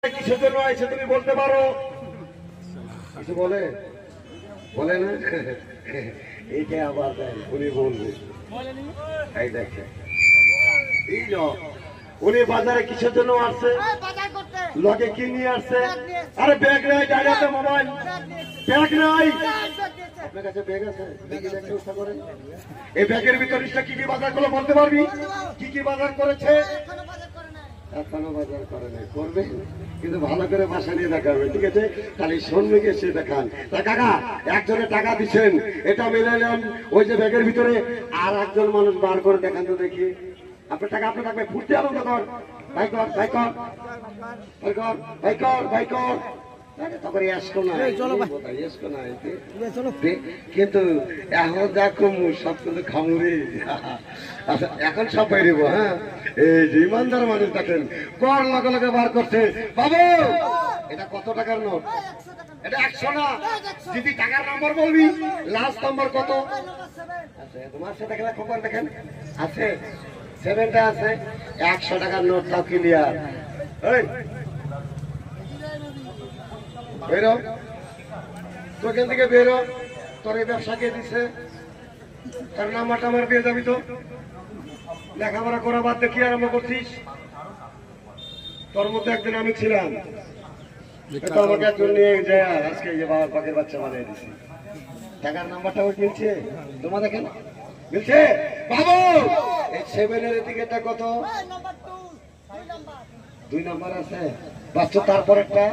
কিসের জন্য আছে তুমি বলতে পারো? কিছু বলে বলে না? এইটা আবার উনি বলবে, এই দেখে এই উনি বাজারে কিসের জন্য আসছে? লগে কি নিয়ে আসছে? আরে ব্যাগ নাই, ডাইরেক্ট মোবাইল, ব্যাগ নাই। আপনার কাছে ব্যাগ আছে? এই ব্যাগের ভিতরে কি কি বাজার করলো বলতে পারবি? কি কি বাজার করেছে? এখনো বাজার করে নাই, করবে কিন্তু ভালো করে বাসা নিয়ে দেখাবে, ঠিক আছে? খালি সন্মিকে সে দেখান। তা কাকা একজনে টাকা দিচ্ছেন, এটা মিলাইলাম ওই যে ব্যাগের ভিতরে, আর একজন মানুষ বার করে দেখান তো দেখি। আপনার টাকা আপনার থাকবে, ফুটতে আনন্দ কর, ভাই কর ভাই কর ভাই কর ভাই কর ভাই কর। কিন্তু এখন যা কমু সব কিন্তু খামুরি। আচ্ছা এখন সব বাইরেব। হ্যাঁ এই যে ইমানদার মানুষ দেখেন কর লগে লগে বার করছে। বাবু এটা কত টাকার নোট? এটা 100 না। যদি টাকার নম্বর বলবি, লাস্ট নম্বর কত? আচ্ছা তোমার সাথে খেলা খবর দেখেন আছে, 7টা আছে। 100 টাকার নোট তাও ক্লিয়ার। বেরো তো এখান থেকে, বেরো। তোর এই ব্যবসা কে দিছে? তার নাম্বারটা আমার দিয়ে যাবি তো। লেখাপড়া করা বাদ দিয়ে কি আরম্ভ করছিস? তোর মধ্যে একদিন আমি ছিলাম, আমাকে একজন নিয়ে যায় আজকে এই যে বাবার পাখির বাচ্চা বানিয়ে দিছি। টাকার নাম্বারটা ওই মিলছে? তোমার দেখেন মিলছে? বাবু এই 7-এর টিকেটটা কত? 2 নাম্বার আছে। বাচ্চা তারপর একটা